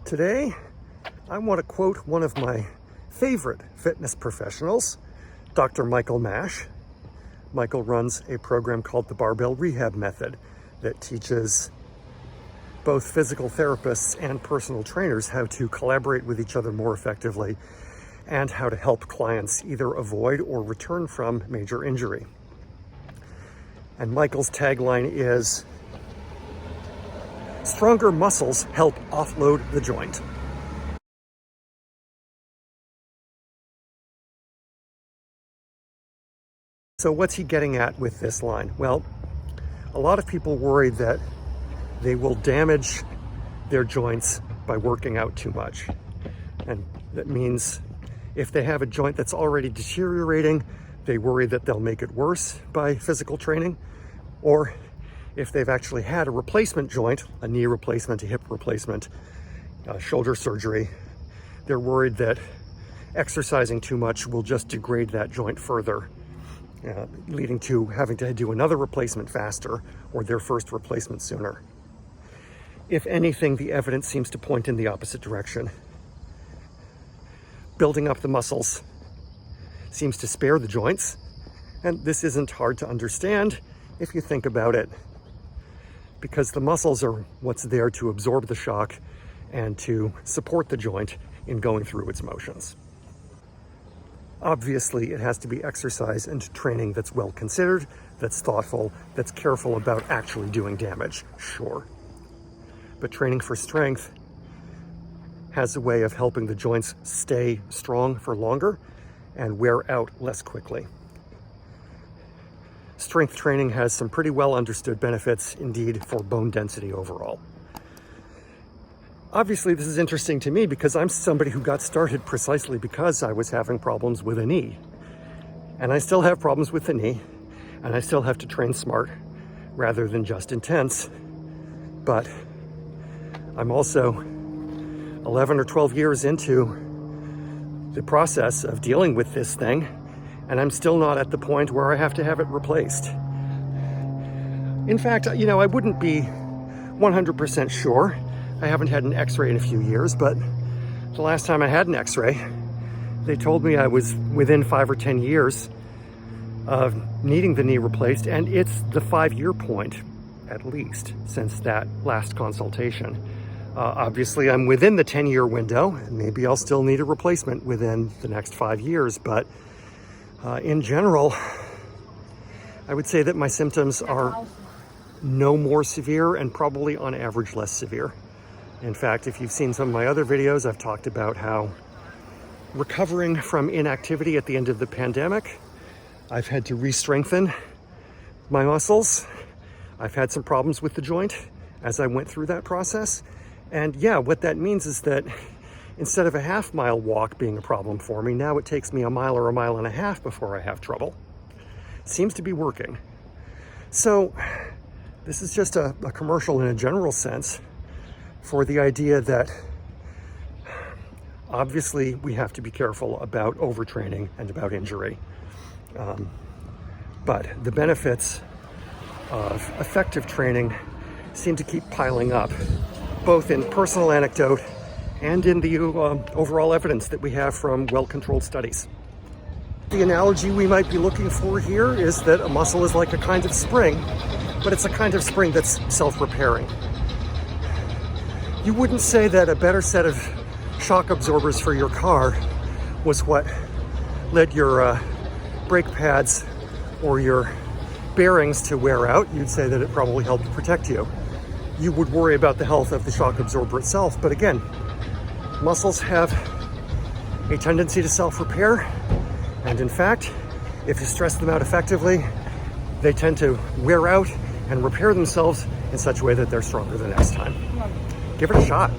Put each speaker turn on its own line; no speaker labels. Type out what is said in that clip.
Today, I want to quote one of my favorite fitness professionals, Dr. Michael Mash. Michael runs a program called the Barbell Rehab Method that teaches both physical therapists and personal trainers how to collaborate with each other more effectively and how to help clients either avoid or return from major injury. And Michael's tagline is, "Stronger muscles help offload the joint." So what's he getting at with this line? Well, a lot of people worry that they will damage their joints by working out too much. And that means if they have a joint that's already deteriorating, they worry that they'll make it worse by physical training. Or if they've actually had a replacement joint, a knee replacement, a hip replacement, shoulder surgery, they're worried that exercising too much will just degrade that joint further, leading to having to do another replacement faster or their first replacement sooner. If anything, the evidence seems to point in the opposite direction. Building up the muscles seems to spare the joints, and this isn't hard to understand if you think about it, because the muscles are what's there to absorb the shock and to support the joint in going through its motions. Obviously, it has to be exercise and training that's well considered, that's thoughtful, that's careful about actually doing damage, sure. But training for strength has a way of helping the joints stay strong for longer and wear out less quickly. Strength training has some pretty well understood benefits indeed for bone density overall. Obviously, this is interesting to me because I'm somebody who got started precisely because I was having problems with a knee. And I still have problems with the knee, and I still have to train smart rather than just intense. But I'm also 11 or 12 years into the process of dealing with this thing, and I'm still not at the point where I have to have it replaced. In fact, I wouldn't be 100% sure. I haven't had an x-ray in a few years, but the last time I had an x-ray, they told me I was within 5 or 10 years of needing the knee replaced, and it's the 5-year point, at least, since that last consultation. Obviously, I'm within the 10-year window, and maybe I'll still need a replacement within the next 5 years, but in general, I would say that my symptoms are no more severe and probably on average less severe. In fact, if you've seen some of my other videos, I've talked about how recovering from inactivity at the end of the pandemic, I've had to re-strengthen my muscles. I've had some problems with the joint as I went through that process. And yeah, what that means is that instead of a half-mile walk being a problem for me, now it takes me a mile or a mile and a half before I have trouble. Seems to be working. So this is just a commercial in a general sense for the idea that obviously we have to be careful about overtraining and about injury. But the benefits of effective training seem to keep piling up, both in personal anecdote and in the overall evidence that we have from well-controlled studies. The analogy we might be looking for here is that a muscle is like a kind of spring, but it's a kind of spring that's self-repairing. You wouldn't say that a better set of shock absorbers for your car was what led your brake pads or your bearings to wear out. You'd say that it probably helped protect you. You would worry about the health of the shock absorber itself, but again, muscles have a tendency to self-repair, and in fact, if you stress them out effectively, they tend to wear out and repair themselves in such a way that they're stronger the next time. Give it a shot.